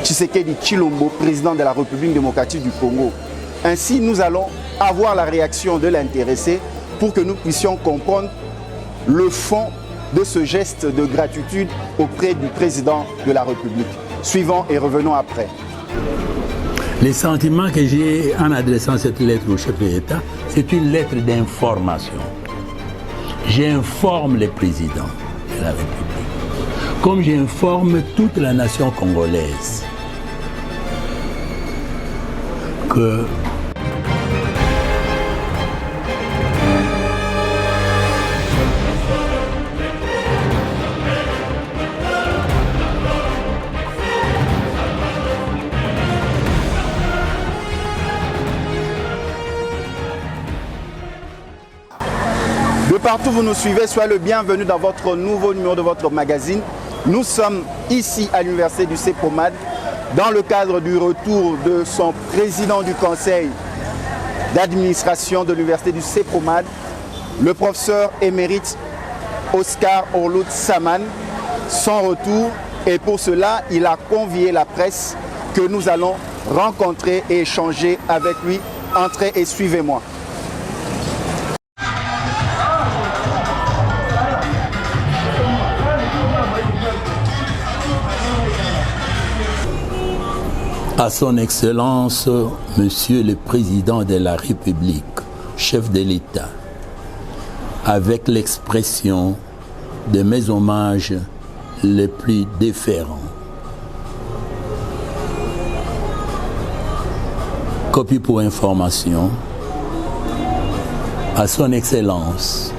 Tshisekedi Tshilombo, président de la République démocratique du Congo. Ainsi, nous allons avoir la réaction de l'intéressé pour que nous puissions comprendre le fond de ce geste de gratitude auprès du président de la République. Suivons et revenons après. Les sentiments que j'ai en adressant cette lettre au chef de l'État, c'est une lettre d'information. J'informe le président de la République, comme j'informe toute la nation congolaise, que de partout où vous nous suivez, soyez le bienvenu dans votre nouveau numéro de votre magazine. Nous sommes ici à l'université du CEPOMAD dans le cadre du retour de son président du conseil d'administration de l'université du CEPOMAD, le professeur émérite Oscar Orlout Saman. Son retour, et pour cela, il a convié la presse que nous allons rencontrer et échanger avec lui. Entrez et suivez-moi. À son Excellence, Monsieur le Président de la République, chef de l'État, avec l'expression de mes hommages les plus déférents. Copie pour information, à son Excellence,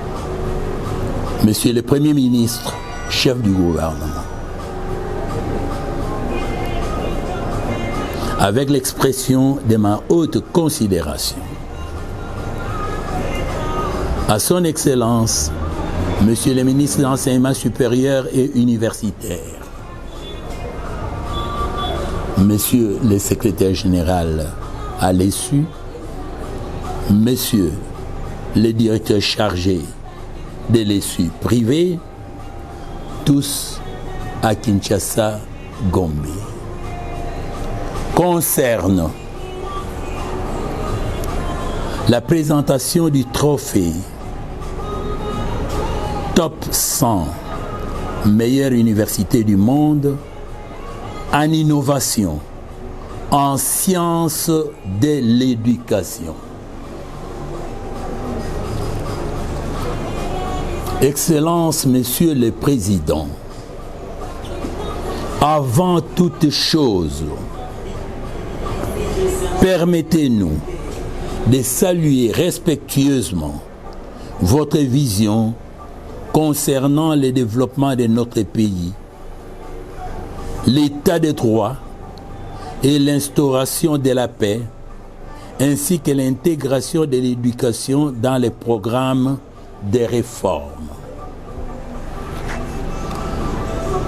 Monsieur le Premier ministre, chef du gouvernement, avec l'expression de ma haute considération. À son Excellence, Monsieur le ministre de l'Enseignement supérieur et universitaire, Monsieur le secrétaire général à l'ESU, Monsieur le directeur chargé de l'ESU privé, tous à Kinshasa, Gombe. Concerne la présentation du trophée Top 100 meilleure université du monde en innovation, en sciences de l'éducation. Excellence, Monsieur le Président, avant toute chose, permettez-nous de saluer respectueusement votre vision concernant le développement de notre pays, l'état de droit et l'instauration de la paix, ainsi que l'intégration de l'éducation dans les programmes de réforme.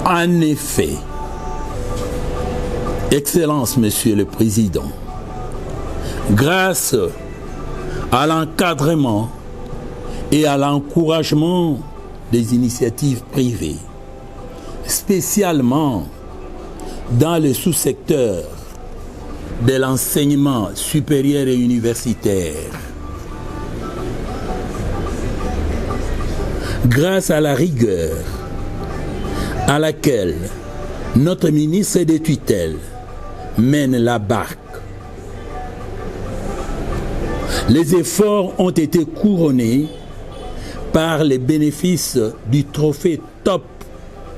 En effet, Excellence, Monsieur le Président, grâce à l'encadrement et à l'encouragement des initiatives privées, spécialement dans le sous-secteur de l'enseignement supérieur et universitaire, grâce à la rigueur à laquelle notre ministre de tutelle mène la barque, les efforts ont été couronnés par les bénéfices du trophée Top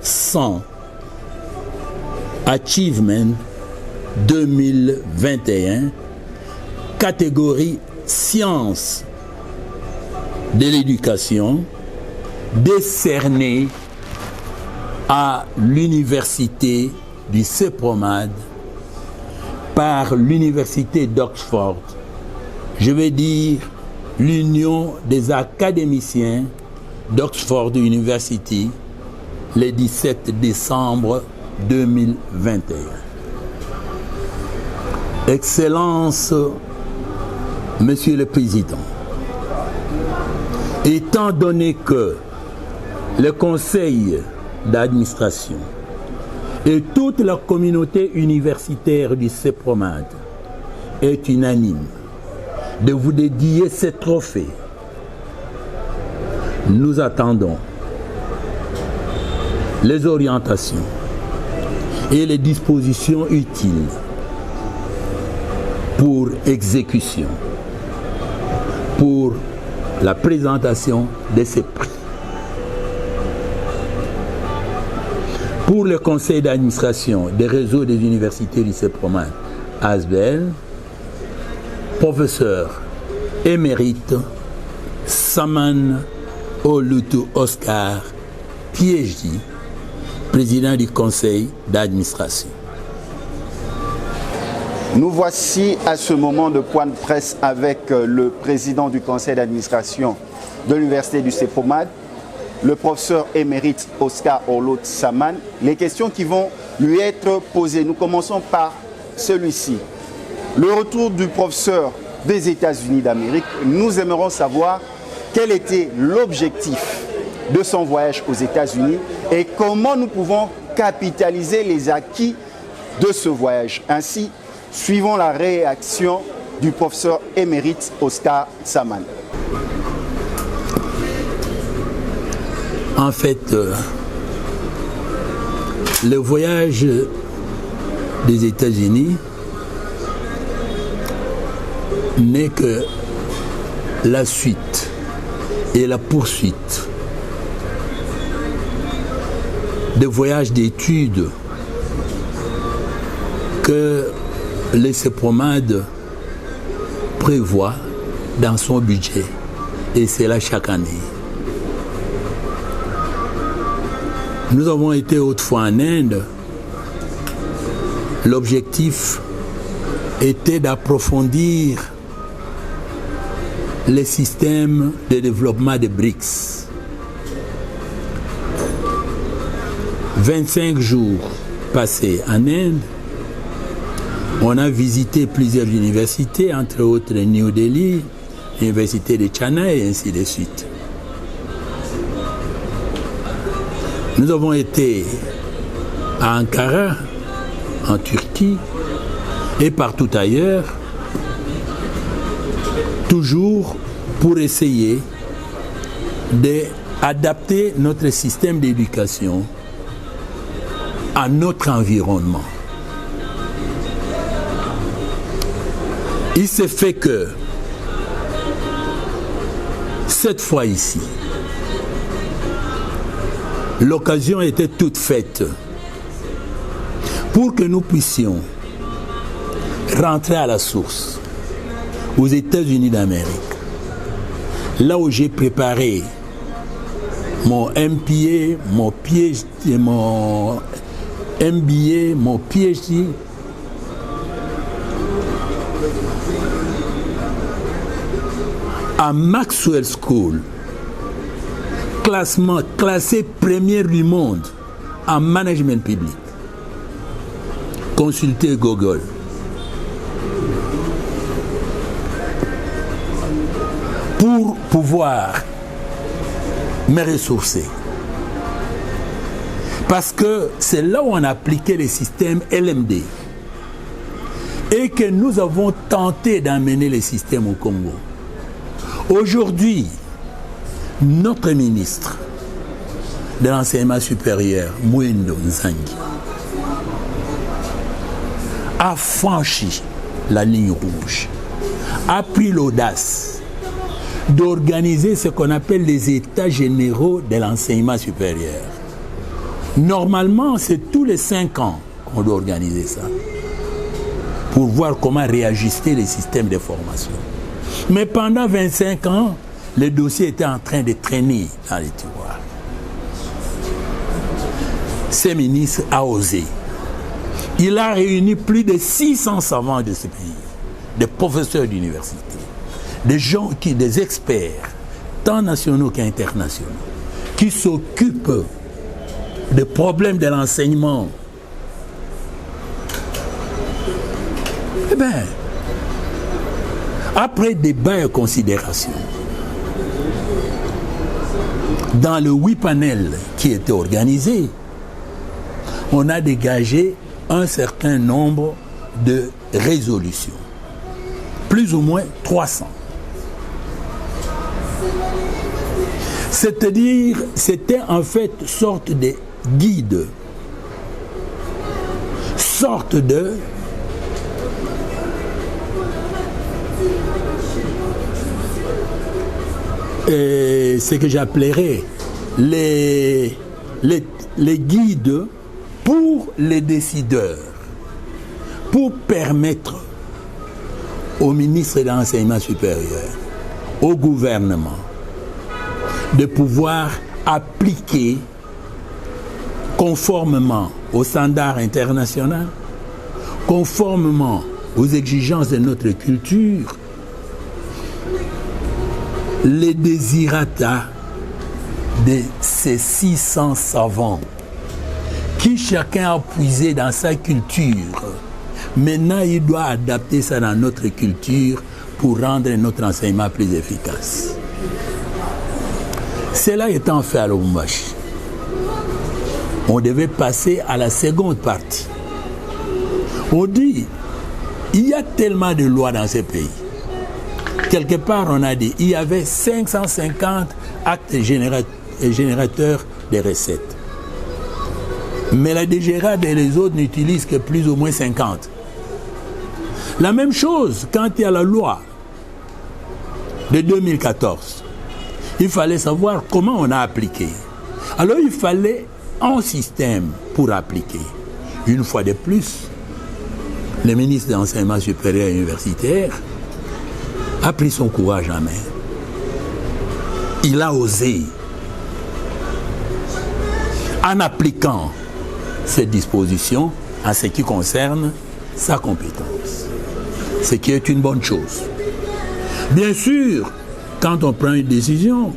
100 Achievement 2021, catégorie sciences de l'éducation, décerné à l'université du CEPOMAD par l'université d'Oxford. Je vais dire l'Union des académiciens d'Oxford University, le 17 décembre 2021. Excellence, Monsieur le Président, étant donné que le conseil d'administration et toute la communauté universitaire du CEPROMAD est unanime de vous dédier ces trophées. Nous attendons les orientations et les dispositions utiles pour exécution, pour la présentation de ces prix. Pour le conseil d'administration des réseaux des universités du CEPROMAD, ASBEL, professeur émérite Saman Olutu Oscar, PhD, président du conseil d'administration. Nous voici à ce moment de point de presse avec le président du conseil d'administration de l'université du CEPROMAD, le professeur émérite Oscar Olutu Saman. Les questions qui vont lui être posées, nous commençons par celui-ci. Le retour du professeur des États-Unis d'Amérique, nous aimerons savoir quel était l'objectif de son voyage aux États-Unis et comment nous pouvons capitaliser les acquis de ce voyage. Ainsi, suivons la réaction du professeur émérite Oscar Saman. En fait, le voyage des États-Unis n'est que la suite et la poursuite des voyages d'études que le CEPROMAD prévoit dans son budget, et c'est là chaque année. Nous avons été autrefois en Inde. L'objectif était d'approfondir les systèmes de développement des BRICS. 25 jours passés en Inde, on a visité plusieurs universités, entre autres New Delhi, l'université de Chennai et ainsi de suite. Nous avons été à Ankara, en Turquie, et partout ailleurs, toujours pour essayer d'adapter notre système d'éducation à notre environnement. Il s'est fait que cette fois ici, l'occasion était toute faite pour que nous puissions rentrer à la source aux États-Unis d'Amérique, là où j'ai préparé mon MPA, mon PhD, mon MBA, mon PhD. À Maxwell School, classé premier du monde en management public. Consultez Google. Pour pouvoir me ressourcer. Parce que c'est là où on a appliqué le système LMD et que nous avons tenté d'amener le système au Congo. Aujourd'hui, notre ministre de l'enseignement supérieur, Mouindo Nzangi, a franchi la ligne rouge, a pris l'audace d'organiser ce qu'on appelle les états généraux de l'enseignement supérieur. Normalement, c'est tous les 5 ans qu'on doit organiser ça, pour voir comment réajuster les systèmes de formation. Mais pendant 25 ans, le dossier était en train de traîner dans les tiroirs. Ce ministre a osé. Il a réuni plus de 600 savants de ce pays, des professeurs d'université, des gens des experts, tant nationaux qu'internationaux, qui s'occupent des problèmes de l'enseignement. Eh bien, après débat et considération, dans le 8 panels qui étaient organisés, on a dégagé un certain nombre de résolutions. Plus ou moins 300. C'est-à-dire, c'était en fait sorte de guide, sorte de ce que j'appellerais les guides pour les décideurs, pour permettre au ministre de l'Enseignement supérieur, au gouvernement, de pouvoir appliquer conformément aux standards internationaux, conformément aux exigences de notre culture, les désirata de ces 600 savants qui chacun a puisé dans sa culture. Maintenant, il doit adapter ça dans notre culture pour rendre notre enseignement plus efficace. Cela étant fait à Lubumbashi, on devait passer à la seconde partie. On dit, il y a tellement de lois dans ce pays. Quelque part, on a dit, il y avait 550 actes générateurs de recettes. Mais la DGRAD et les autres n'utilisent que plus ou moins 50. La même chose quand il y a la loi de 2014. Il fallait savoir comment on a appliqué. Alors il fallait un système pour appliquer. Une fois de plus, le ministre de l'Enseignement supérieur et universitaire a pris son courage en main. Il a osé, en appliquant cette disposition en ce qui concerne sa compétence. Ce qui est une bonne chose. Bien sûr, quand on prend une décision,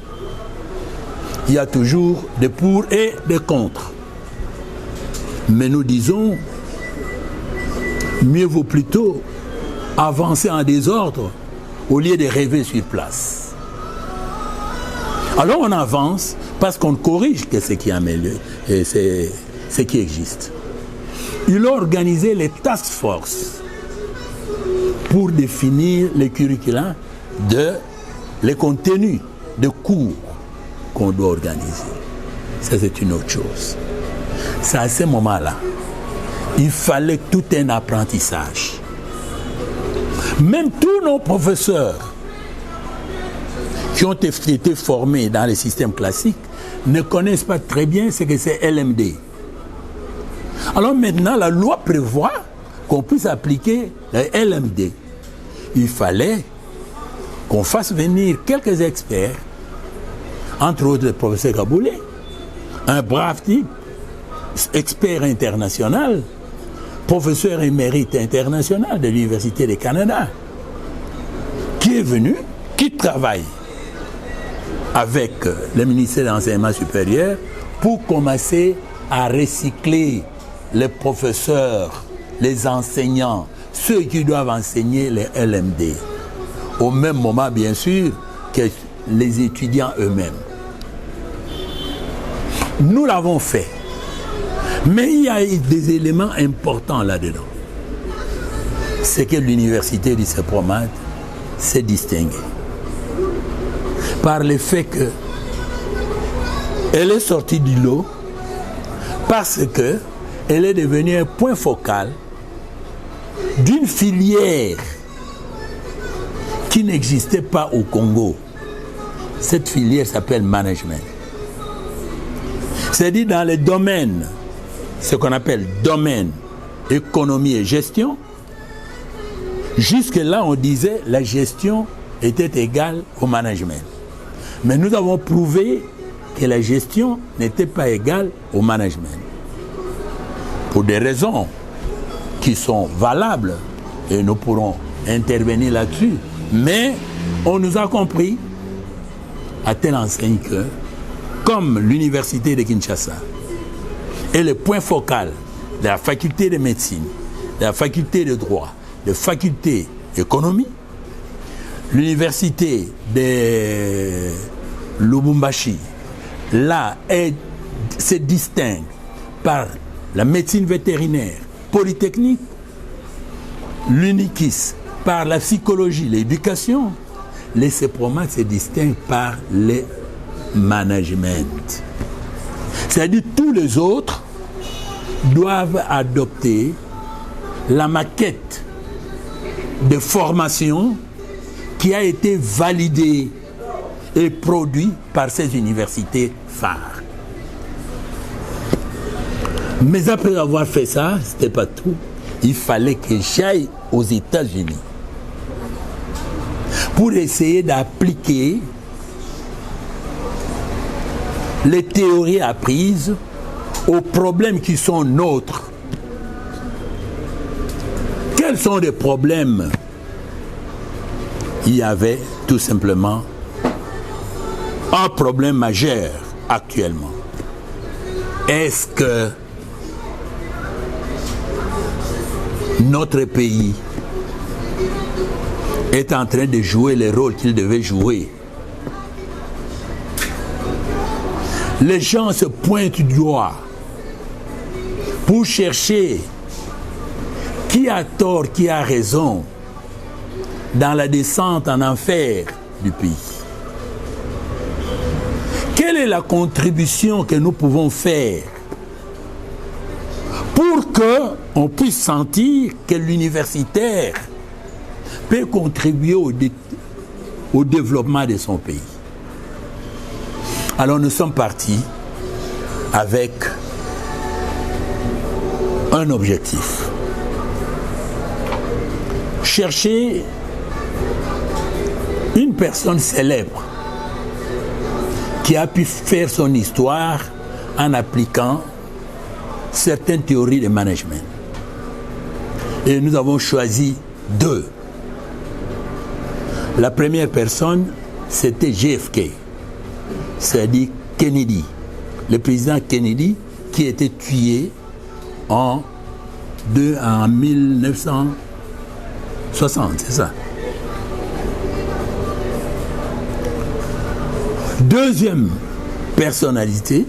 il y a toujours des pour et des contre. Mais nous disons, mieux vaut plutôt avancer en désordre au lieu de rêver sur place. Alors on avance parce qu'on corrige ce qui est amélioré et ce qui existe. Il a organisé les task force pour définir les curricula les contenus de cours qu'on doit organiser. Ça, c'est une autre chose. C'est à ce moment-là, il fallait tout un apprentissage. Même tous nos professeurs qui ont été formés dans les systèmes classiques ne connaissent pas très bien ce que c'est LMD. Alors maintenant, la loi prévoit qu'on puisse appliquer le LMD. Il fallait qu'on fasse venir quelques experts, entre autres le professeur Kaboulé, un brave type, expert international, professeur émérite international de l'Université du Canada, qui est venu, qui travaille avec le ministère de l'Enseignement supérieur pour commencer à recycler les professeurs, les enseignants, ceux qui doivent enseigner les LMD. Au même moment, bien sûr, que les étudiants eux-mêmes. Nous l'avons fait. Mais il y a des éléments importants là-dedans. C'est que l'université du CEPROMAD s'est distinguée par le fait qu'elle est sortie du lot parce qu'elle est devenue un point focal d'une filière qui n'existait pas au Congo. Cette filière s'appelle management. C'est-à-dire dans les domaines, ce qu'on appelle domaine, économie et gestion, jusque-là on disait la gestion était égale au management. Mais nous avons prouvé que la gestion n'était pas égale au management. Pour des raisons qui sont valables, et nous pourrons intervenir là-dessus, mais on nous a compris à telle enseigne que, comme l'université de Kinshasa est le point focal de la faculté de médecine, de la faculté de droit, de la faculté d'économie, l'université de Lubumbashi, là, se distingue par la médecine vétérinaire, Polytechnique, l'UNIKIS par la psychologie, l'éducation. Les CEPROMAD se distinguent par le management. C'est-à-dire tous les autres doivent adopter la maquette de formation qui a été validée et produite par ces universités phares. Mais après avoir fait ça, ce n'était pas tout. Il fallait que j'aille aux États-Unis pour essayer d'appliquer les théories apprises aux problèmes qui sont nôtres. Quels sont les problèmes? Il y avait tout simplement un problème majeur actuellement. Est-ce que notre pays est en train de jouer le rôle qu'il devait jouer? Les gens se pointent du doigt pour chercher qui a tort, qui a raison dans la descente en enfer du pays. Quelle est la contribution que nous pouvons faire pour qu'on puisse sentir que l'universitaire peut contribuer au développement de son pays? Alors nous sommes partis avec un objectif. Chercher une personne célèbre qui a pu faire son histoire en appliquant certaines théories de management. Et nous avons choisi deux. La première personne, c'était JFK, c'est-à-dire Kennedy, le président Kennedy qui était tué en 1960, c'est ça. Deuxième personnalité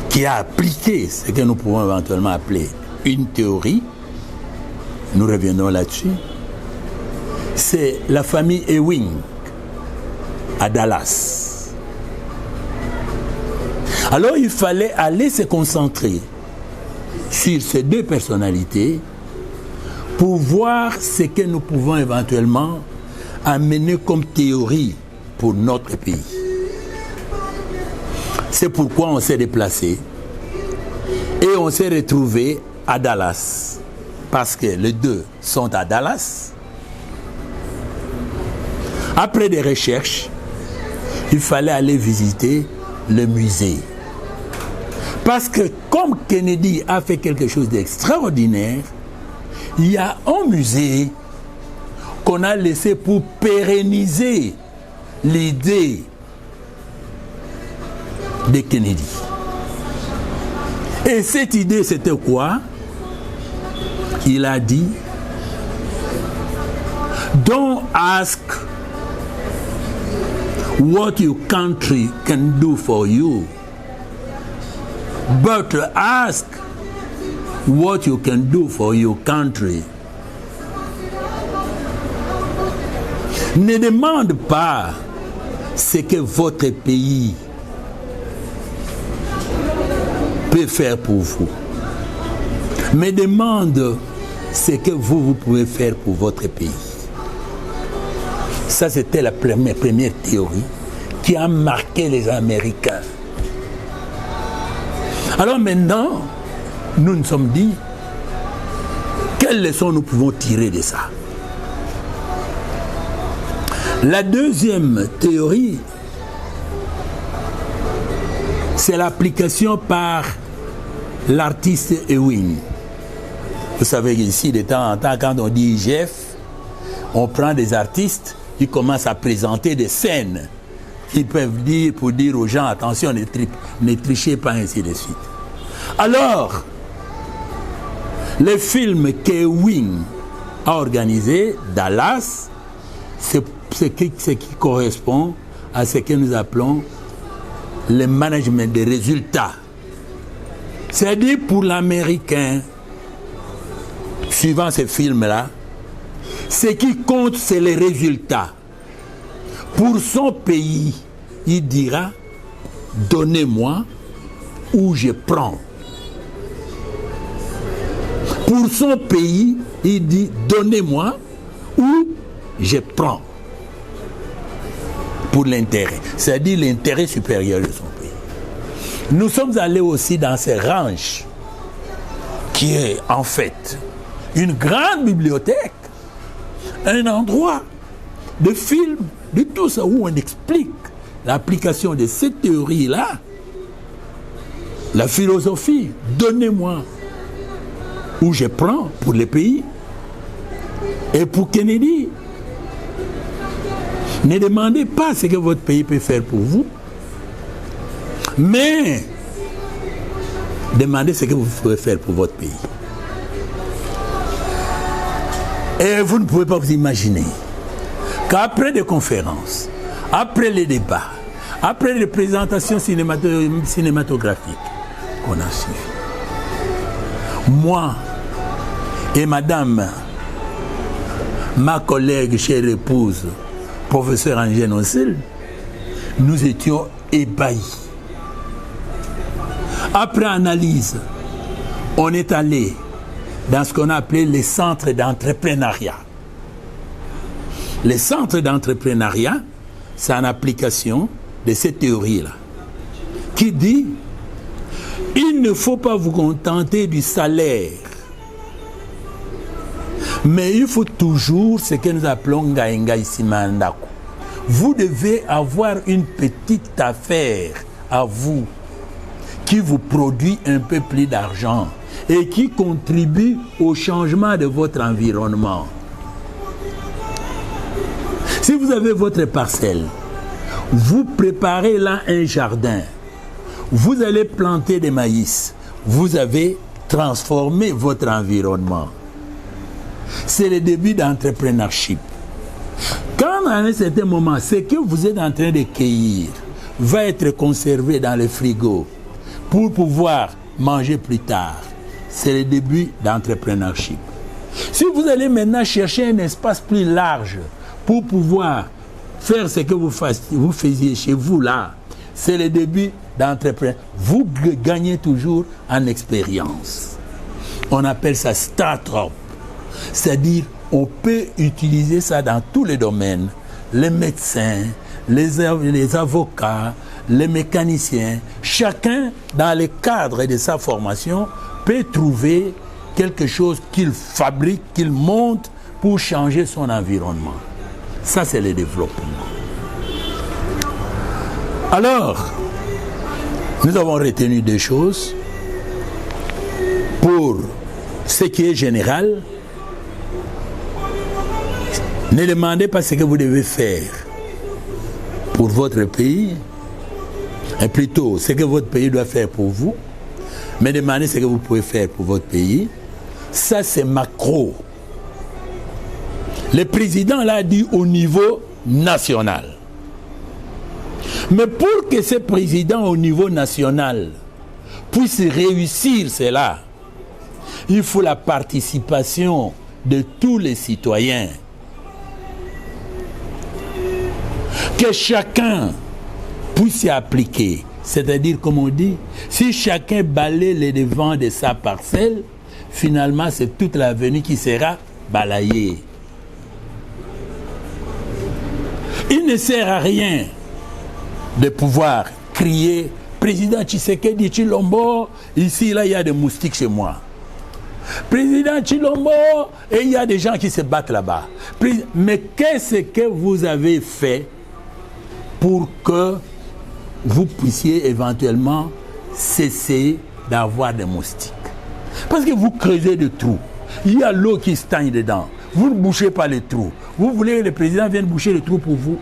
qui a appliqué ce que nous pouvons éventuellement appeler une théorie, nous reviendrons là-dessus, c'est la famille Ewing à Dallas. Alors il fallait aller se concentrer sur ces deux personnalités pour voir ce que nous pouvons éventuellement amener comme théorie pour notre pays. C'est pourquoi on s'est déplacé et on s'est retrouvé à Dallas. Parce que les deux sont à Dallas. Après des recherches, il fallait aller visiter le musée. Parce que comme Kennedy a fait quelque chose d'extraordinaire, il y a un musée qu'on a laissé pour pérenniser l'idée de Kennedy. Et cette idée, c'était quoi? Il a dit, don't ask what your country can do for you, but ask what you can do for your country. Ne demande pas ce que votre pays peut faire pour vous, mais demande ce que vous pouvez faire pour votre pays. Ça, c'était la première théorie qui a marqué les Américains. Alors maintenant, nous nous sommes dit, quelles leçons nous pouvons tirer de ça? La deuxième théorie, c'est l'application par l'artiste Ewing. Vous savez qu'ici, de temps en temps, quand on dit IGF, on prend des artistes, ils commencent à présenter des scènes. Ils peuvent dire, pour dire aux gens, attention, ne trichez pas, ainsi de suite. Alors, le film qu'Ewing a organisé, Dallas, c'est ce qui correspond à ce que nous appelons le management des résultats. C'est-à-dire pour l'Américain, suivant ces films-là, ce qui compte, c'est les résultats. Pour son pays, il dira, donnez-moi ou je prends. Pour son pays, il dit, donnez-moi ou je prends. Pour l'intérêt, c'est-à-dire l'intérêt supérieur de son pays. Nous sommes allés aussi dans ces ranches, qui est en fait une grande bibliothèque, un endroit de films, de tout ça, où on explique l'application de cette théorie-là, la philosophie, donnez-moi où je prends pour les pays. Et pour Kennedy, ne demandez pas ce que votre pays peut faire pour vous, mais demandez ce que vous pouvez faire pour votre pays. Et vous ne pouvez pas vous imaginer qu'après des conférences, après les débats, après les présentations cinématographiques qu'on a suivies, moi et madame, ma collègue, chère épouse, professeur Angèle Oncel, nous étions ébahis. Après analyse, on est allé dans ce qu'on a appelé les centres d'entrepreneuriat. Les centres d'entrepreneuriat, c'est en application de cette théorie-là, qui dit il ne faut pas vous contenter du salaire, mais il faut toujours ce que nous appelons Ngaïnga Isimandako. Vous devez avoir une petite affaire à vous qui vous produit un peu plus d'argent et qui contribue au changement de votre environnement. Si vous avez votre parcelle, vous préparez là un jardin, vous allez planter des maïs, vous avez transformé votre environnement. C'est le début d'entrepreneurship. Quand à un certain moment, ce que vous êtes en train de cueillir va être conservé dans le frigo pour pouvoir manger plus tard, c'est le début d'entrepreneurship. Si vous allez maintenant chercher un espace plus large pour pouvoir faire ce que vous faisiez chez vous là, c'est le début d'entrepreneurship. Vous gagnez toujours en expérience. On appelle ça start-up. C'est-à-dire, on peut utiliser ça dans tous les domaines. Les médecins, les avocats, les mécaniciens, chacun, dans le cadre de sa formation, peut trouver quelque chose qu'il fabrique, qu'il monte pour changer son environnement. Ça, c'est le développement. Alors, nous avons retenu deux choses. Pour ce qui est général, ne demandez pas ce que vous devez faire pour votre pays, et plutôt ce que votre pays doit faire pour vous, mais demandez ce que vous pouvez faire pour votre pays. Ça, c'est macro. Le président l'a dit au niveau national. Mais pour que ce président au niveau national puisse réussir cela, il faut la participation de tous les citoyens. Que chacun puisse s'y appliquer. C'est-à-dire, comme on dit, si chacun balaye les devants de sa parcelle, finalement, c'est toute l'avenue qui sera balayée. Il ne sert à rien de pouvoir crier « Président Tshisekedi Tshilombo, ici, là, il y a des moustiques chez moi. Président Tshilombo, et il y a des gens qui se battent là-bas. » Mais qu'est-ce que vous avez fait pour que vous puissiez éventuellement cesser d'avoir des moustiques? Parce que vous creusez des trous. Il y a l'eau qui stagne dedans. Vous ne bouchez pas les trous. Vous voulez que le président vienne boucher les trous pour vous?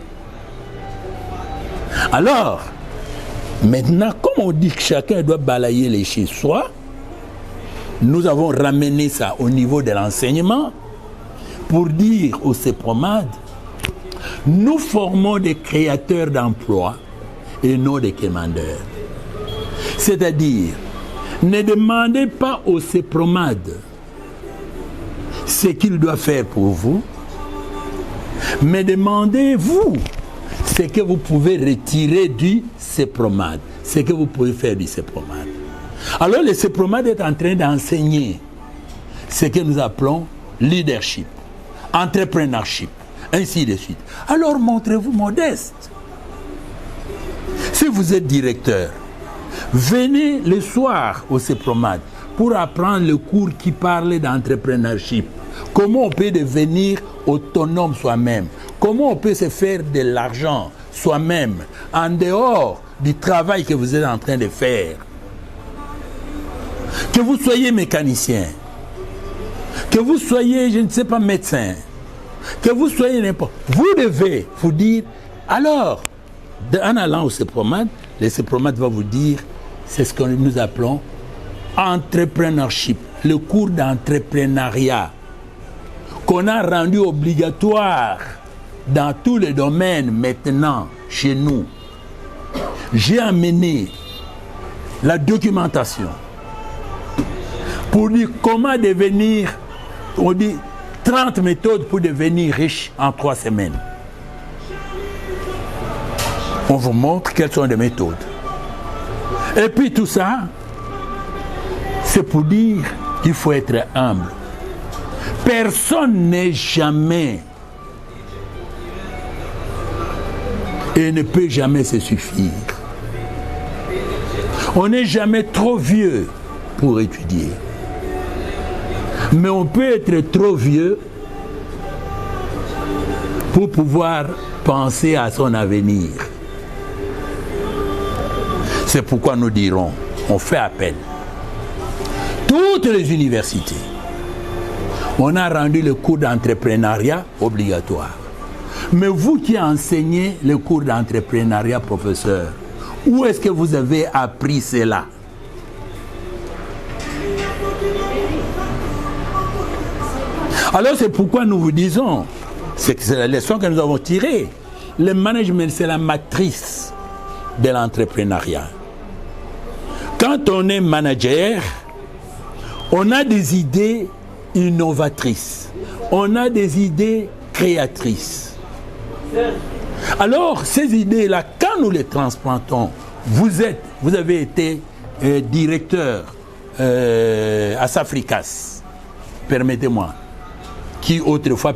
Alors, maintenant, comme on dit que chacun doit balayer les chez soi, nous avons ramené ça au niveau de l'enseignement pour dire aux CEPROMAD, nous formons des créateurs d'emplois et non des commandeurs. C'est-à-dire, Ne demandez pas au CEPROMAD ce qu'il doit faire pour vous, mais demandez-vous ce que vous pouvez retirer du CEPROMAD, ce que vous pouvez faire du CEPROMAD. Alors le CEPROMAD est en train d'enseigner ce que nous appelons leadership, entrepreneurship, ainsi de suite. Alors montrez-vous modeste. Si vous êtes directeur, venez le soir au CEPROMAD pour apprendre le cours qui parle d'entrepreneurship. Comment on peut devenir autonome soi-même. Comment on peut se faire de l'argent soi-même en dehors du travail que vous êtes en train de faire. Que vous soyez mécanicien, que vous soyez, je ne sais pas, médecin, que vous soyez n'importe. Vous devez vous dire, alors, en allant au CEPROMAD, le CEPROMAD va vous dire, c'est ce que nous appelons entrepreneurship, le cours d'entrepreneuriat qu'on a rendu obligatoire dans tous les domaines maintenant chez nous. J'ai amené la documentation pour dire comment devenir, on dit 30 méthodes pour devenir riche en 3 semaines. On vous montre quelles sont les méthodes. Et puis tout ça, c'est pour dire qu'il faut être humble. Personne n'est jamais et ne peut jamais se suffire. On n'est jamais trop vieux pour étudier. Mais on peut être trop vieux pour pouvoir penser à son avenir. C'est pourquoi nous dirons, on fait appel. Toutes les universités, on a rendu le cours d'entrepreneuriat obligatoire. Mais vous qui enseignez le cours d'entrepreneuriat, professeur, où est-ce que vous avez appris cela? Alors c'est pourquoi nous vous disons, c'est la leçon que nous avons tirée. Le management, c'est la matrice de l'entrepreneuriat. Quand on est manager, on a des idées innovatrices, on a des idées créatrices. Alors, ces idées-là, quand nous les transplantons, vous avez été directeur à Safricas, permettez-moi, qui autrefois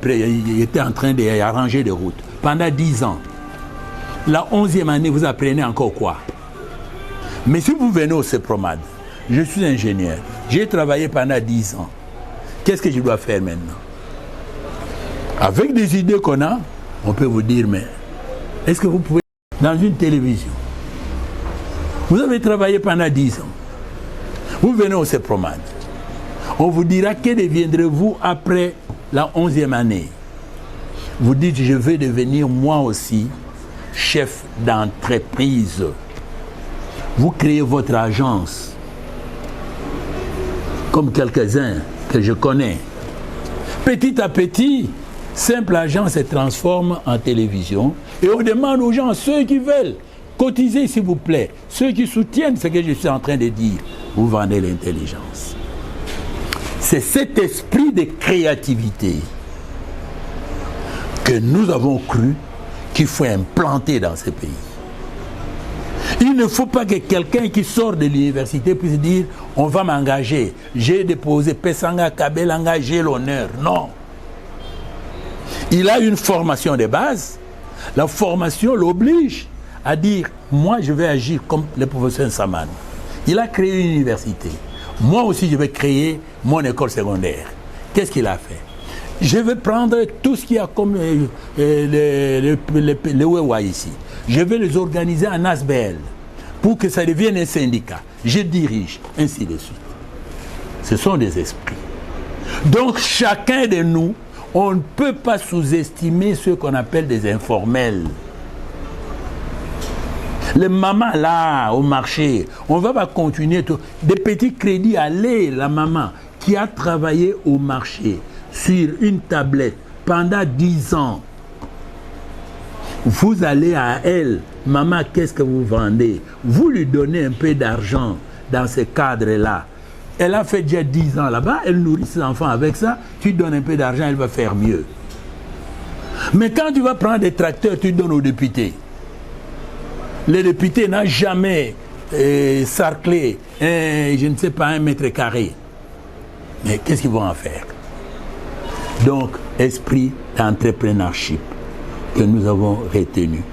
était en train d'arranger des routes. Pendant 10 ans, la 11e année, vous apprenez encore quoi? Mais si vous venez au CEPROMAD, je suis ingénieur, j'ai travaillé pendant 10 ans. Qu'est-ce que je dois faire maintenant? Avec des idées qu'on a, on peut vous dire, mais est-ce que vous pouvez, dans une télévision, vous avez travaillé pendant 10 ans, vous venez au CEPROMAD, on vous dira que deviendrez-vous après la 11e année. Vous dites, je vais devenir moi aussi chef d'entreprise. Vous créez votre agence, comme quelques-uns que je connais. Petit à petit, simple agence se transforme en télévision et on demande aux gens, ceux qui veulent, cotiser s'il vous plaît. Ceux qui soutiennent ce que je suis en train de dire, vous vendez l'intelligence. C'est cet esprit de créativité que nous avons cru qu'il faut implanter dans ce pays. Il ne faut pas que quelqu'un qui sort de l'université puisse dire on va m'engager, j'ai déposé Pesanga Kabel, engagé l'honneur. Non. Il a une formation de base. La formation l'oblige à dire moi je vais agir comme le professeur Saman. Il a créé une université. Moi aussi je vais créer mon école secondaire. Qu'est-ce qu'il a fait? Je vais prendre tout ce qu'il y a comme le Wewa ici. Je vais les organiser en ASBL pour que ça devienne un syndicat. Je dirige, ainsi de suite. Ce sont des esprits. Donc chacun de nous, on ne peut pas sous-estimer ceux qu'on appelle des informels. Les mamans là, au marché, on va pas continuer. Des petits crédits, allez, la maman qui a travaillé au marché sur une tablette pendant 10 ans. Vous allez à elle, maman, qu'est-ce que vous vendez? Vous lui donnez un peu d'argent. dans ce cadre-là. Elle a fait déjà 10 ans là-bas, elle nourrit ses enfants avec ça, tu donnes un peu d'argent, elle va faire mieux. Mais quand tu vas prendre des tracteurs, tu donnes aux députés. Les députés n'ont jamais sarclé, je ne sais pas, 1 mètre carré. Mais qu'est-ce qu'ils vont en faire? Donc, esprit d'entrepreneurship que nous avons retenu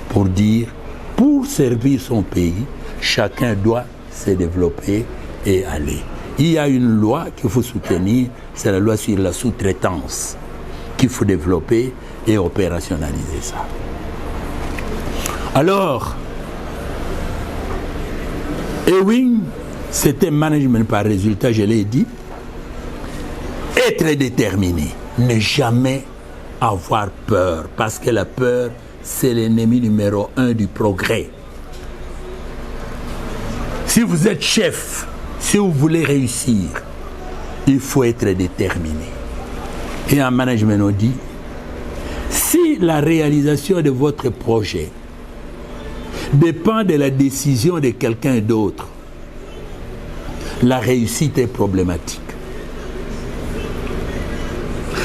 pour dire, pour servir son pays, chacun doit se développer et aller. Il y a une loi qu'il faut soutenir, c'est la loi sur la sous-traitance qu'il faut développer et opérationnaliser ça. Alors, Ewing, c'était management par résultat, je l'ai dit. Être déterminé, ne jamais avoir peur, parce que la peur, c'est l'ennemi numéro 1 du progrès. Si vous êtes chef, si vous voulez réussir, il faut être déterminé. Et en management, on dit, si la réalisation de votre projet dépend de la décision de quelqu'un d'autre, la réussite est problématique.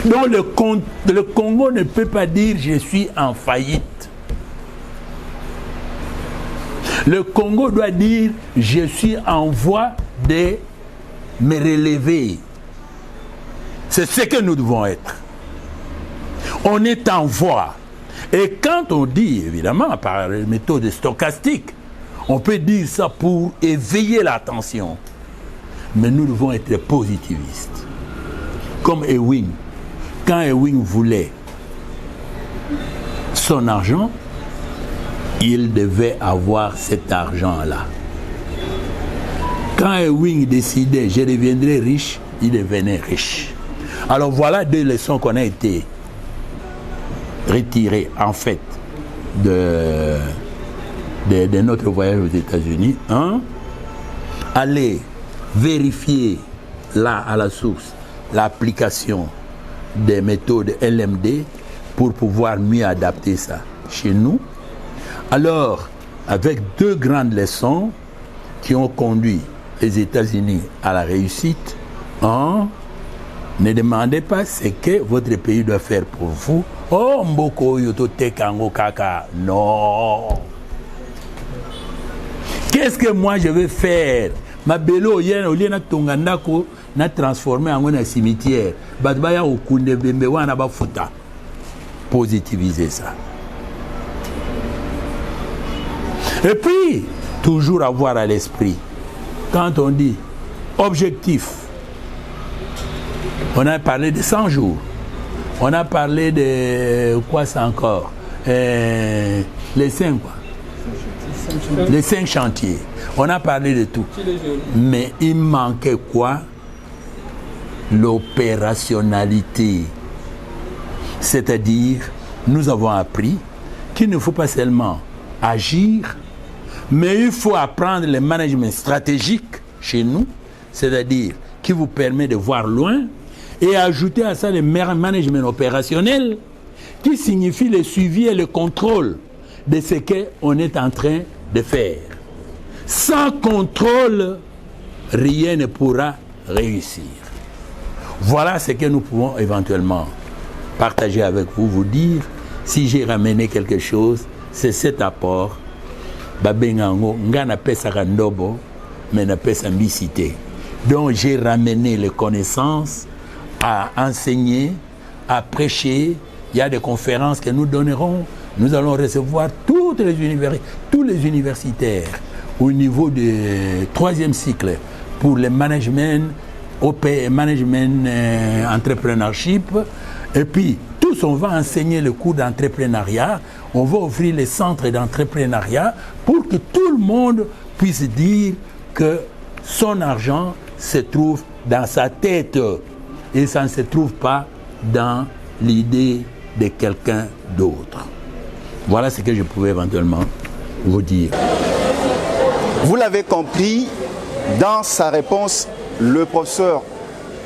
Donc le Congo ne peut pas dire je suis en faillite. Le Congo doit dire je suis en voie de me relever. C'est ce que nous devons être. On est en voie. Et quand on dit, évidemment, par méthode stochastique, on peut dire ça pour éveiller l'attention. Mais nous devons être positivistes. Comme Ewing. Quand Ewing voulait son argent, il devait avoir cet argent-là. Quand Ewing décidait je deviendrai riche, il devenait riche. Alors voilà 2 leçons qu'on a été retirées en fait de notre voyage aux États-Unis. Aller vérifier là à la source l'application des méthodes LMD pour pouvoir mieux adapter ça chez nous. Alors, avec 2 grandes leçons qui ont conduit les États-Unis à la réussite, ne demandez pas ce que votre pays doit faire pour vous. Oh, mboko yoto tekango kaka. Non. Qu'est-ce que moi je vais faire? Ma belo yen au lieu na tongandako na transformer en un cimetière. Badbaya okunde bembe wana ba futa. Positiviser ça. Et puis, toujours avoir à l'esprit, quand on dit objectif, on a parlé de 100 jours, on a parlé de quoi ça encore, les 5 quoi, les 5 chantiers, on a parlé de tout, mais il manquait quoi? L'opérationnalité, c'est-à-dire nous avons appris qu'il ne faut pas seulement agir, mais il faut apprendre le management stratégique chez nous, c'est-à-dire qui vous permet de voir loin, et ajouter à ça le management opérationnel, qui signifie le suivi et le contrôle de ce qu'on est en train de faire. Sans contrôle, rien ne pourra réussir. Voilà ce que nous pouvons éventuellement partager avec vous, vous dire, si j'ai ramené quelque chose, c'est cet apport. Babengango, ngana pesa kandobo, mais na pesa mbicité. Donc j'ai ramené les connaissances à enseigner, à prêcher. Il y a des conférences que nous donnerons. Nous allons recevoir tous les universitaires au niveau du 3e cycle pour le management, entrepreneurship. Et puis, tous, on va enseigner le cours d'entrepreneuriat. On va offrir les centres d'entrepreneuriat pour que tout le monde puisse dire que son argent se trouve dans sa tête et ça ne se trouve pas dans l'idée de quelqu'un d'autre. Voilà ce que je pouvais éventuellement vous dire. Vous l'avez compris, dans sa réponse, le professeur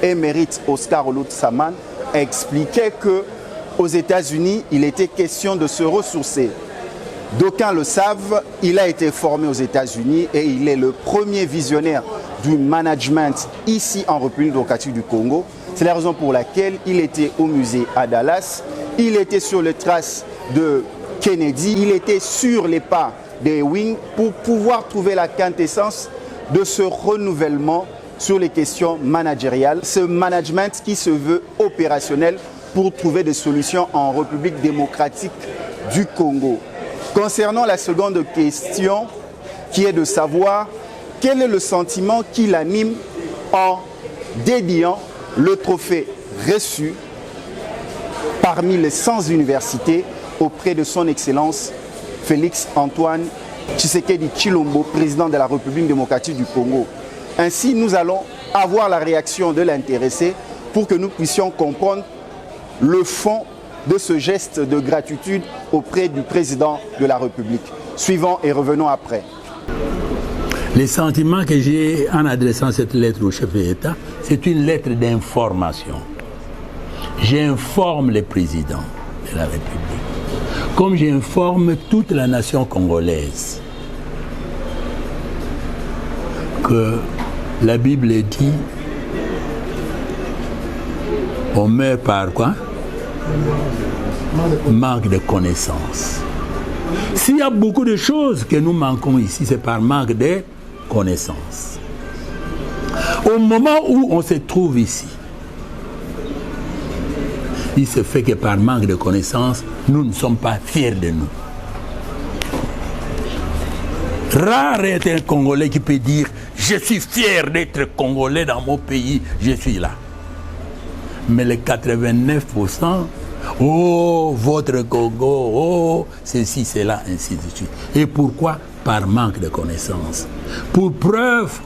émérite Oscar Olout-Saman expliquait que aux États-Unis, il était question de se ressourcer. D'aucuns le savent, il a été formé aux États-Unis et il est le premier visionnaire du management ici en République démocratique du Congo. C'est la raison pour laquelle il était au musée à Dallas, il était sur les traces de Kennedy, il était sur les pas d'Ewing pour pouvoir trouver la quintessence de ce renouvellement sur les questions managériales, ce management qui se veut opérationnel pour trouver des solutions en République démocratique du Congo. Concernant la seconde question, qui est de savoir quel est le sentiment qui l'anime en dédiant le trophée reçu parmi les 100 universités auprès de son Excellence Félix Antoine Tshisekedi Tshilombo, président de la République démocratique du Congo. Ainsi, nous allons avoir la réaction de l'intéressé pour que nous puissions comprendre le fond de ce geste de gratitude auprès du président de la République. Suivons et revenons après. Les sentiments que j'ai en adressant cette lettre au chef de l'État, c'est une lettre d'information. J'informe le président de la République, comme j'informe toute la nation congolaise, que la Bible dit, on meurt par quoi? Manque de connaissances. S'il y a beaucoup de choses que nous manquons ici, c'est par manque de connaissances. Au moment où on se trouve ici, il se fait que par manque de connaissances, nous ne sommes pas fiers de nous. Rare est un Congolais qui peut dire « Je suis fier d'être Congolais dans mon pays, je suis là ». Mais les 89%, oh, votre Congo, oh, ceci, cela, ainsi de suite. Et pourquoi? Par manque de connaissances. Pour preuve,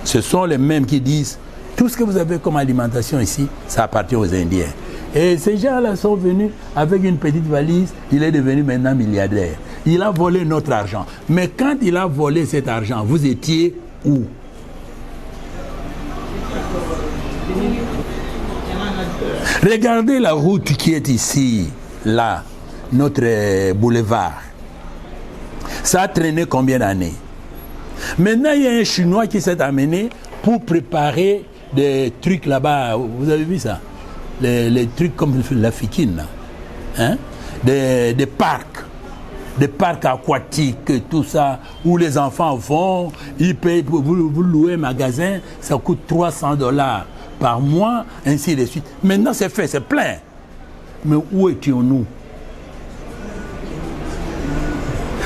ce sont les mêmes qui disent tout ce que vous avez comme alimentation ici, ça appartient aux Indiens. Et ces gens-là sont venus avec une petite valise, il est devenu maintenant milliardaire. Il a volé notre argent. Mais quand il a volé cet argent, vous étiez où? Regardez la route qui est ici, là, notre boulevard. Ça a traîné combien d'années? Maintenant, il y a un Chinois qui s'est amené pour préparer des trucs là-bas. Vous avez vu ça? Les trucs comme la Fikine, hein? Des parcs aquatiques, tout ça, où les enfants vont, ils payent, vous louez un magasin, ça coûte $300 par mois, ainsi de suite. Maintenant, c'est fait, c'est plein. Mais où étions-nous?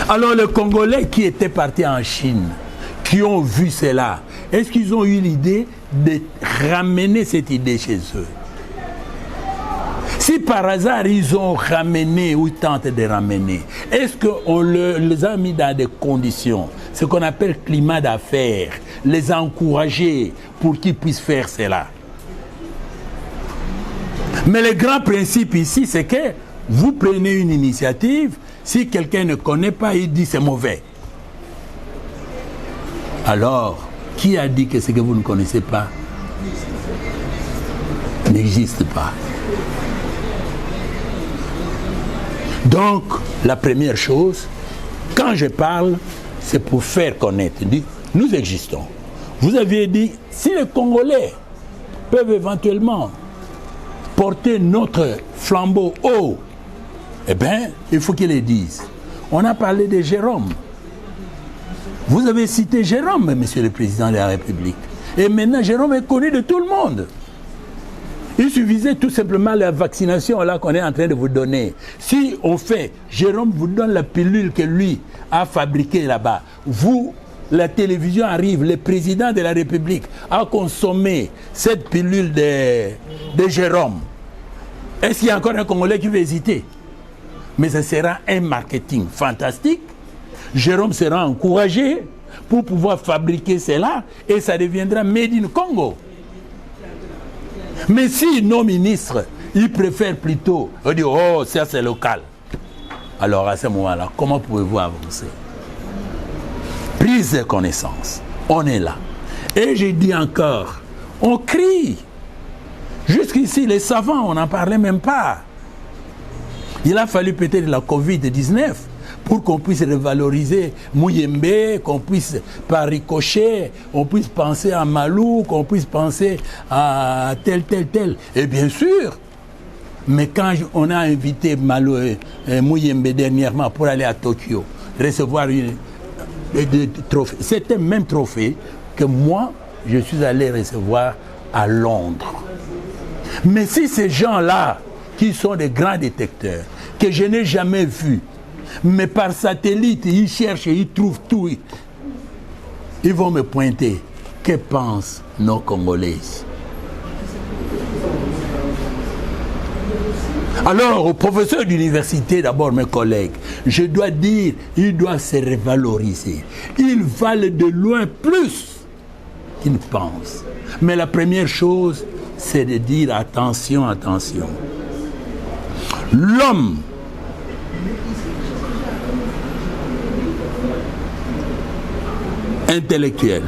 Alors, les Congolais qui étaient partis en Chine, qui ont vu cela, est-ce qu'ils ont eu l'idée de ramener cette idée chez eux? Si par hasard ils ont ramené ou tentent de ramener, est-ce qu'on les a mis dans des conditions, ce qu'on appelle climat d'affaires, les encourager pour qu'ils puissent faire cela? Mais le grand principe ici, c'est que vous prenez une initiative, si quelqu'un ne connaît pas, il dit c'est mauvais. Alors, qui a dit que ce que vous ne connaissez pas n'existe pas? Donc, la première chose, quand je parle, c'est pour faire connaître. Nous existons. Vous aviez dit, si les Congolais peuvent éventuellement porter notre flambeau haut, eh bien, il faut qu'ils le disent. On a parlé de Jérôme. Vous avez cité Jérôme, monsieur le président de la République. Et maintenant, Jérôme est connu de tout le monde. Il suffisait tout simplement la vaccination là qu'on est en train de vous donner. Si on fait, Jérôme vous donne la pilule que lui a fabriquée là-bas. Vous, la télévision arrive, le président de la République a consommé cette pilule de Jérôme. Est-ce qu'il y a encore un Congolais qui veut hésiter? Mais ce sera un marketing fantastique. Jérôme sera encouragé pour pouvoir fabriquer cela et ça deviendra Made in Congo. Mais si nos ministres, ils préfèrent plutôt dire « Oh, ça c'est local », alors à ce moment-là, comment pouvez-vous avancer? Prise de connaissance, on est là. Et j'ai dit encore, on crie. Jusqu'ici, les savants, on n'en parlait même pas. Il a fallu peut-être la Covid-19 pour qu'on puisse revaloriser Muyembe, qu'on puisse, par ricochet, on puisse penser à Malou, qu'on puisse penser à tel. Et bien sûr, mais quand on a invité Malou et Muyembe dernièrement pour aller à Tokyo, recevoir des trophées, c'était le même trophée que moi, je suis allé recevoir à Londres. Mais si ces gens-là, qui sont des grands détecteurs, que je n'ai jamais vus, mais par satellite, ils cherchent, ils trouvent tout, ils vont me pointer. Que pensent nos Congolais? Alors, aux professeurs d'université, d'abord mes collègues, je dois dire, ils doivent se revaloriser. Ils valent de loin plus qu'ils ne pensent. Mais la première chose, c'est de dire attention. L'homme intellectuel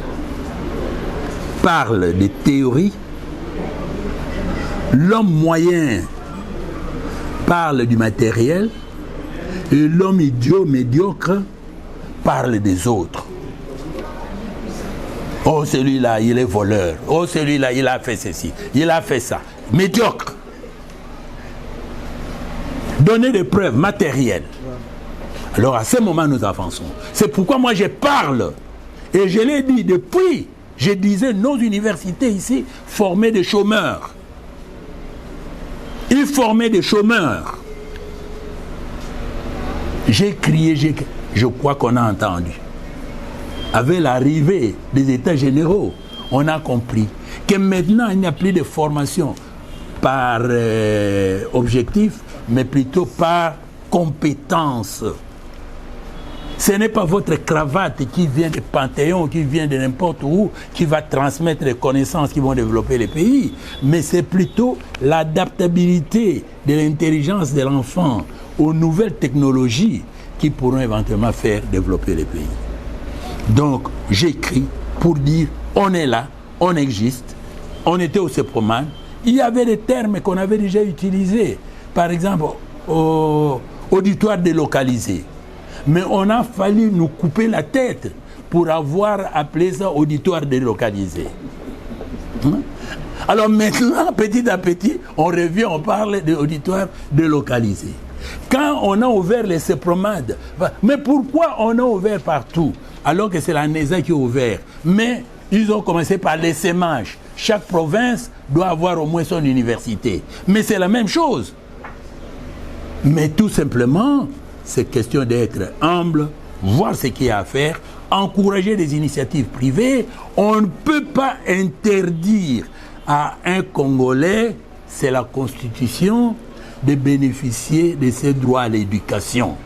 parle de théorie, l'homme moyen parle du matériel et l'homme idiot, médiocre, parle des autres. Oh, celui-là, il est voleur. Oh, celui-là, il a fait ceci, il a fait ça. Médiocre. Donner des preuves matérielles. Alors, à ce moment, nous avançons. C'est pourquoi moi, je parle. Et je l'ai dit depuis, je disais, nos universités ici formaient des chômeurs. Ils formaient des chômeurs. J'ai crié, je crois qu'on a entendu. Avec l'arrivée des États généraux, on a compris que maintenant, il n'y a plus de formation par objectif, mais plutôt par compétence. Ce n'est pas votre cravate qui vient de Panthéon, qui vient de n'importe où, qui va transmettre les connaissances qui vont développer les pays, mais c'est plutôt l'adaptabilité de l'intelligence de l'enfant aux nouvelles technologies qui pourront éventuellement faire développer les pays. Donc, j'écris pour dire, on est là, on existe, on était au CEPROMAN, il y avait des termes qu'on avait déjà utilisés, par exemple, auditoire délocalisé. Mais on a fallu nous couper la tête pour avoir appelé ça auditoire délocalisé. Alors maintenant, petit à petit, on revient, on parle d'auditoire délocalisé. Quand on a ouvert les CEPROMAD, mais pourquoi on a ouvert partout alors que c'est la NESA qui a ouvert? Mais ils ont commencé par les SEMAGE. Chaque province doit avoir au moins son université. Mais c'est la même chose. Mais tout simplement, c'est question d'être humble, voir ce qu'il y a à faire, encourager des initiatives privées. On ne peut pas interdire à un Congolais, c'est la Constitution, de bénéficier de ses droits à l'éducation.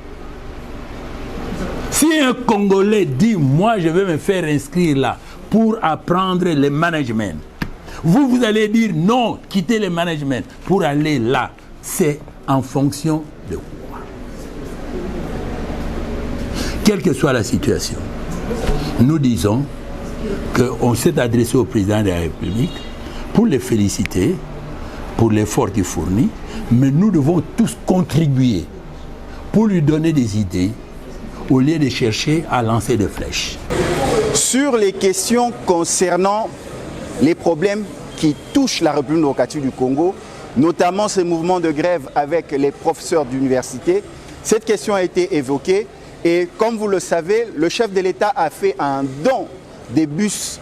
Si un Congolais dit, moi je vais me faire inscrire là pour apprendre le management, vous allez dire non, quittez le management pour aller là. C'est en fonction de quoi? Quelle que soit la situation, nous disons qu'on s'est adressé au président de la République pour le féliciter pour l'effort qu'il fournit, mais nous devons tous contribuer pour lui donner des idées au lieu de chercher à lancer des flèches. Sur les questions concernant les problèmes qui touchent la République démocratique du Congo, notamment ces mouvements de grève avec les professeurs d'université, cette question a été évoquée. Et comme vous le savez, le chef de l'État a fait un don des bus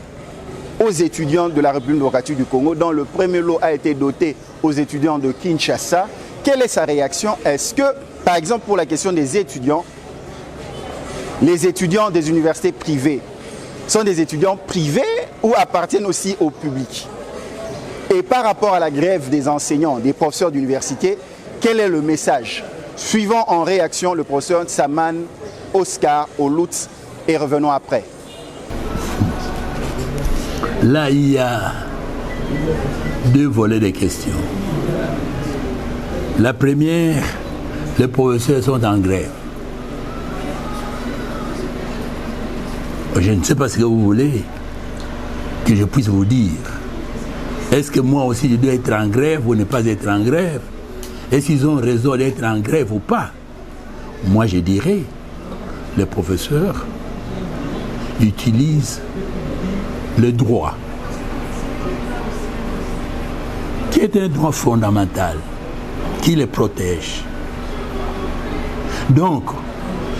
aux étudiants de la République démocratique du Congo, dont le premier lot a été doté aux étudiants de Kinshasa. Quelle est sa réaction? Est-ce que, par exemple, pour la question des étudiants, les étudiants des universités privées sont des étudiants privés ou appartiennent aussi au public? Et par rapport à la grève des enseignants, des professeurs d'université, quel est le message? Suivons en réaction le professeur Saman Oscar Olutz et revenons après. Là, il y a deux volets de questions. La première, les professeurs sont en grève. Je ne sais pas ce que vous voulez que je puisse vous dire. Est-ce que moi aussi je dois être en grève ou ne pas être en grève? Est-ce qu'ils ont raison d'être en grève ou pas? Moi je dirais, les professeurs utilisent le droit, qui est un droit fondamental, qui les protège. Donc,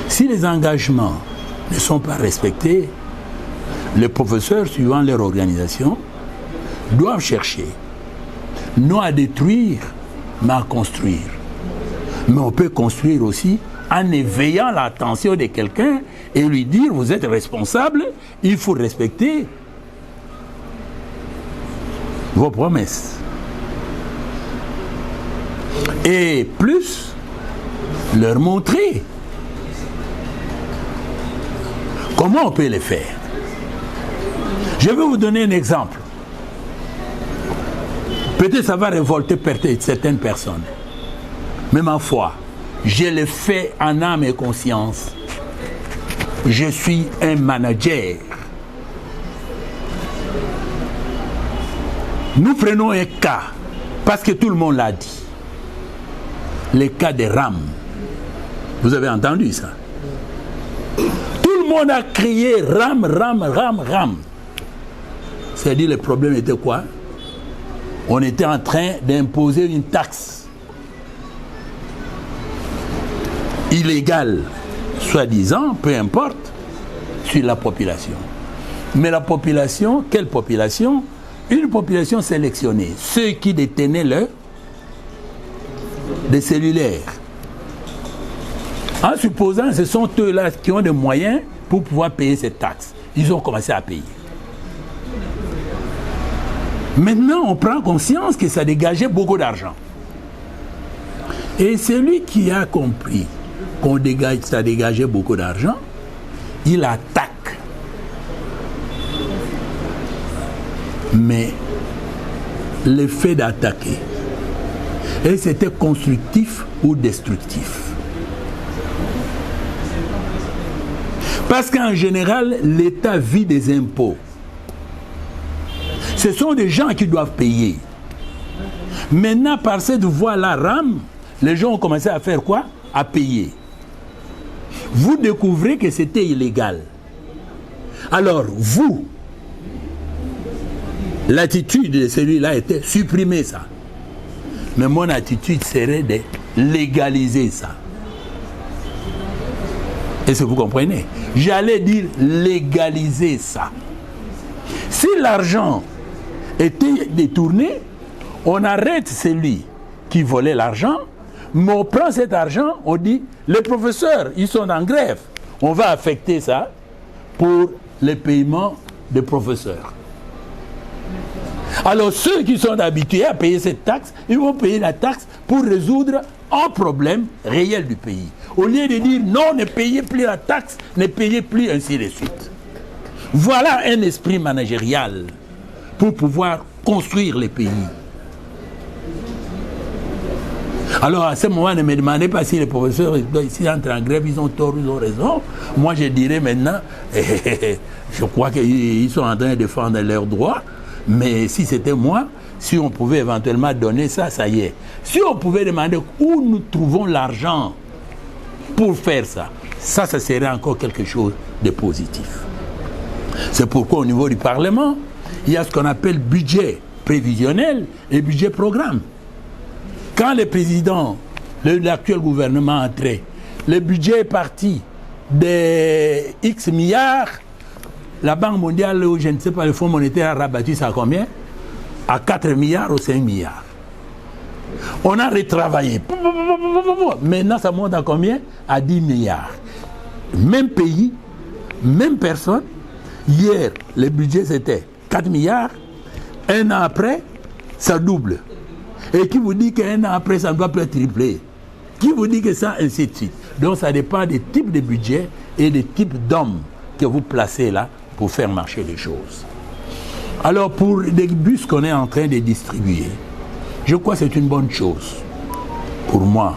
si les engagements ne sont pas respectés, les professeurs, suivant leur organisation, doivent chercher, non à détruire, mais à construire. Mais on peut construire aussi en éveillant l'attention de quelqu'un et lui dire, vous êtes responsable, il faut respecter vos promesses. Et plus, leur montrer comment on peut les faire. Je vais vous donner un exemple. Peut-être ça va révolter certaines personnes. Mais ma foi, je le fais en âme et conscience. Je suis un manager. Nous prenons un cas, parce que tout le monde l'a dit. Le cas des RAM. Vous avez entendu ça? Tout le monde a crié RAM, RAM, RAM, RAM. C'est-à-dire le problème était quoi? On était en train d'imposer une taxe illégale, soi-disant, peu importe, sur la population. Mais la population, quelle population? Une population sélectionnée. Ceux qui détenaient des cellulaires. En supposant que ce sont eux-là qui ont des moyens pour pouvoir payer cette taxe. Ils ont commencé à payer. Maintenant, on prend conscience que ça dégageait beaucoup d'argent. Et celui qui a compris que ça dégageait beaucoup d'argent, il attaque. Mais l'effet d'attaquer, et c'était constructif ou destructif. Parce qu'en général, l'État vit des impôts. Ce sont des gens qui doivent payer. Maintenant, par cette voie-là, RAM, les gens ont commencé à faire quoi? À payer. Vous découvrez que c'était illégal. Alors, vous, l'attitude de celui-là était supprimer ça. Mais mon attitude serait de légaliser ça. Est-ce que vous comprenez? J'allais dire légaliser ça. Si l'argent était détourné, on arrête celui qui volait l'argent, mais on prend cet argent, on dit, les professeurs, ils sont en grève. On va affecter ça pour les paiements des professeurs. Alors ceux qui sont habitués à payer cette taxe, ils vont payer la taxe pour résoudre un problème réel du pays. Au lieu de dire non, ne payez plus la taxe, ne payez plus, ainsi de suite. Voilà un esprit managérial pour pouvoir construire les pays. Alors à ce moment, ne me demandez pas si les professeurs ici entrent en grève, ils ont tort, ils ont raison. Moi je dirais maintenant, je crois qu'ils sont en train de défendre leurs droits, mais si c'était moi, si on pouvait éventuellement donner ça, ça y est. Si on pouvait demander où nous trouvons l'argent pour faire ça, ça serait encore quelque chose de positif. C'est pourquoi au niveau du Parlement, il y a ce qu'on appelle budget prévisionnel et budget programme. Quand le président, l'actuel gouvernement est entré, le budget est parti de X milliards, la Banque mondiale, ou je ne sais pas, le Fonds monétaire a rabattu ça à combien? À 4 milliards ou 5 milliards. On a retravaillé. Maintenant, ça monte à combien? À 10 milliards. Même pays, même personne. Hier, le budget c'était 4 milliards. Un an après, ça double. Et qui vous dit qu'un an après, ça ne doit plus être triplé? Qui vous dit que ça, ainsi de suite? Donc, ça dépend des types de budget et des types d'hommes que vous placez là pour faire marcher les choses. Alors, pour les bus qu'on est en train de distribuer, je crois que c'est une bonne chose pour moi.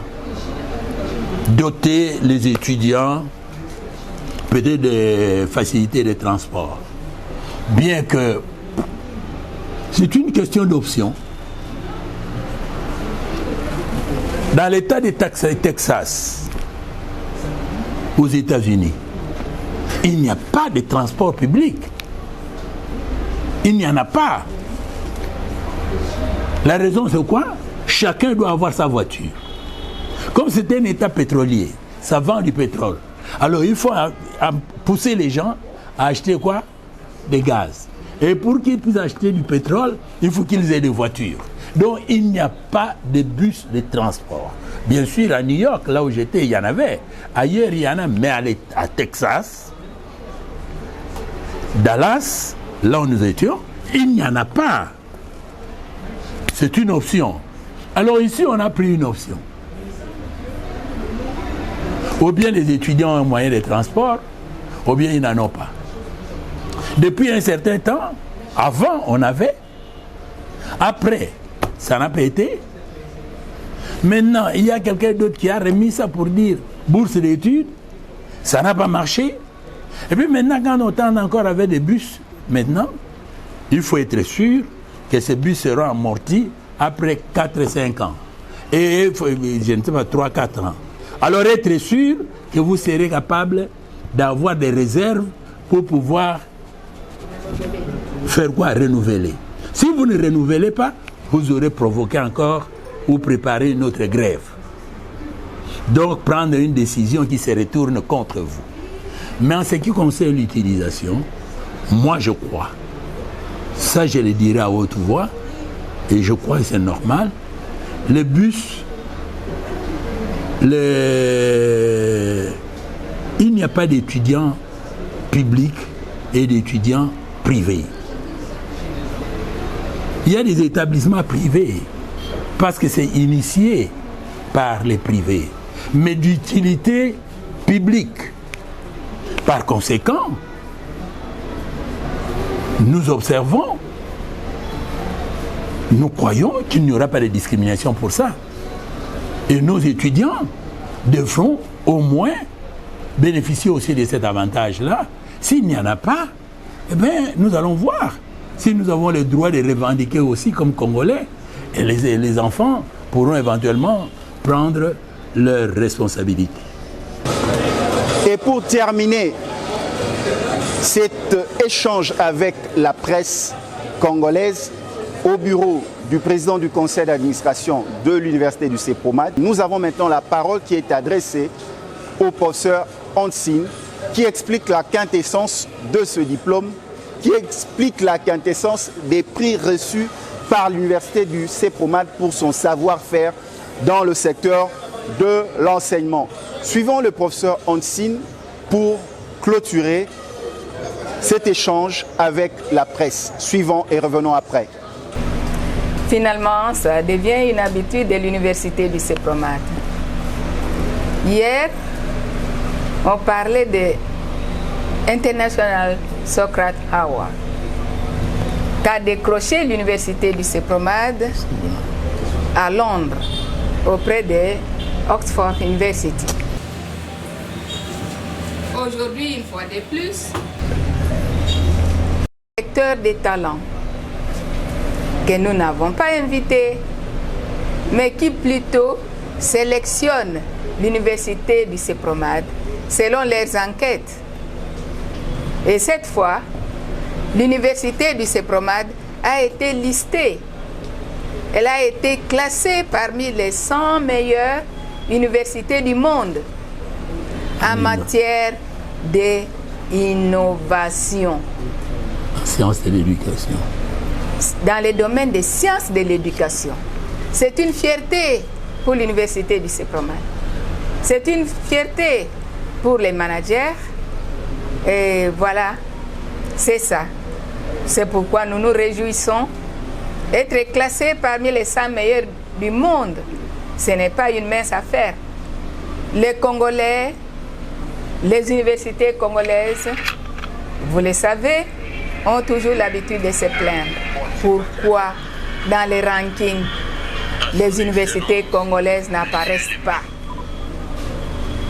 Doter les étudiants peut-être de facilités de transport. Bien que c'est une question d'option. Dans l'État de Texas, aux États-Unis, il n'y a pas de transport public. Il n'y en a pas. La raison, c'est quoi? Chacun doit avoir sa voiture. Comme c'était un état pétrolier, ça vend du pétrole. Alors il faut pousser les gens à acheter quoi? Des gaz. Et pour qu'ils puissent acheter du pétrole, il faut qu'ils aient des voitures. Donc il n'y a pas de bus de transport. Bien sûr, à New York, là où j'étais, il y en avait. Ailleurs, il y en a, mais à Texas, Dallas, là où nous étions, il n'y en a pas. C'est une option. Alors ici, on a pris une option. Ou bien les étudiants ont un moyen de transport, ou bien ils n'en ont pas. Depuis un certain temps, avant, on avait. Après, ça n'a pas été. Maintenant, il y a quelqu'un d'autre qui a remis ça pour dire bourse d'études. Ça n'a pas marché. Et puis maintenant, quand on tente encore avec des bus, maintenant, il faut être sûr que ces bus seront amortis après 4-5 ans. Et je ne sais pas, 3-4 ans. Alors être sûr que vous serez capable d'avoir des réserves pour pouvoir faire quoi? Renouveler. Si vous ne renouvelez pas, vous aurez provoqué encore ou préparé une autre grève. Donc prendre une décision qui se retourne contre vous. Mais en ce qui concerne l'utilisation, moi je crois, ça je le dirai à haute voix, et je crois que c'est normal, les bus, il n'y a pas d'étudiants publics et d'étudiants privés. Il y a des établissements privés parce que c'est initié par les privés, mais d'utilité publique. Par conséquent, nous observons, nous croyons qu'il n'y aura pas de discrimination pour ça. Et nos étudiants devront au moins bénéficier aussi de cet avantage-là. S'il n'y en a pas, eh bien, nous allons voir si nous avons le droit de revendiquer aussi comme Congolais. Et les enfants pourront éventuellement prendre leurs responsabilités. Et pour terminer cet échange avec la presse congolaise, au bureau du président du conseil d'administration de l'université du CEPOMAD, nous avons maintenant la parole qui est adressée au professeur Hansine, qui explique la quintessence de ce diplôme, qui explique la quintessence des prix reçus par l'université du CEPOMAD pour son savoir-faire dans le secteur de l'enseignement. Suivons le professeur Hansine pour clôturer cet échange avec la presse. Suivons et revenons après. Finalement, ça devient une habitude de l'université du CEPOMAD. Hier, on parlait de International Socrates Award qu'a décroché l'université du CEPOMAD à Londres auprès de Oxford University. Aujourd'hui, une fois de plus, secteur des talents que nous n'avons pas invité, mais qui plutôt sélectionne l'université du CEPOMAD selon leurs enquêtes. Et cette fois, l'université du CEPOMAD a été listée. Elle a été classée parmi les 100 meilleures universités du monde en matière d'innovation. Sciences de l'éducation. Dans le domaine des sciences de l'éducation. C'est une fierté pour l'université du CEPOMAD. C'est une fierté pour les managers. Et voilà, c'est ça. C'est pourquoi nous nous réjouissons. Être classés parmi les 100 meilleurs du monde, ce n'est pas une mince affaire. Les Congolais, les universités congolaises, vous le savez, ont toujours l'habitude de se plaindre. Pourquoi dans les rankings, les universités congolaises n'apparaissent pas?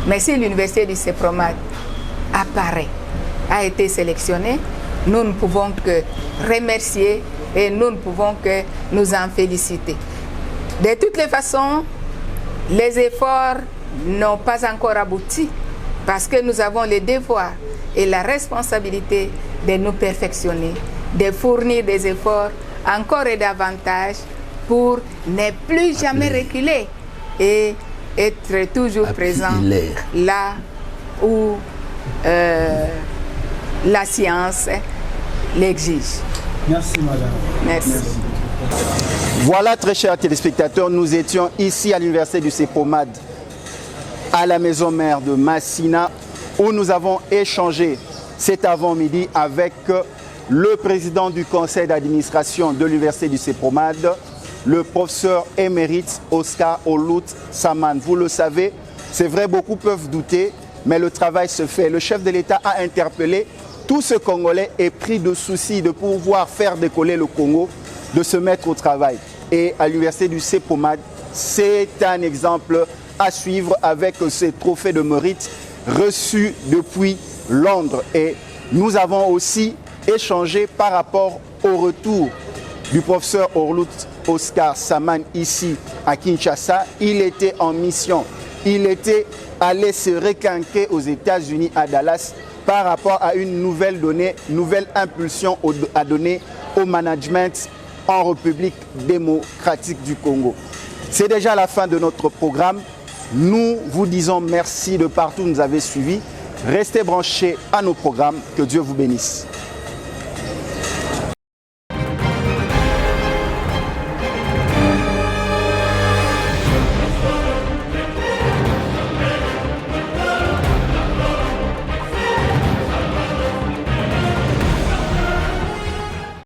Mais si l'université du CEPOMAD apparaît, a été sélectionnée, nous ne pouvons que remercier et nous ne pouvons que nous en féliciter. De toutes les façons, les efforts n'ont pas encore abouti parce que nous avons le devoir et la responsabilité de nous perfectionner, de fournir des efforts encore et davantage pour ne plus jamais reculer et être toujours présent là où la science l'exige. Merci madame. Merci. Voilà, très chers téléspectateurs, nous étions ici à l'université du CEPOMAD, à la maison mère de Massina, où nous avons échangé cet avant-midi avec le président du conseil d'administration de l'université du CEPOMAD, le professeur émérite Oscar Olout Saman. Vous le savez, c'est vrai, beaucoup peuvent douter, mais le travail se fait. Le chef de l'État a interpellé tout ce Congolais épris de soucis de pouvoir faire décoller le Congo, de se mettre au travail. Et à l'université du CEPOMAD, c'est un exemple à suivre avec ces trophées de mérite reçus depuis Londres. Et nous avons aussi échangé par rapport au retour du professeur Olout Oscar Saman ici à Kinshasa. Il était en mission. Il était allé se requinquer aux États-Unis à Dallas par rapport à une nouvelle impulsion à donner au management en République démocratique du Congo. C'est déjà la fin de notre programme. Nous vous disons merci de partout où vous nous avez suivis. Restez branchés à nos programmes. Que Dieu vous bénisse.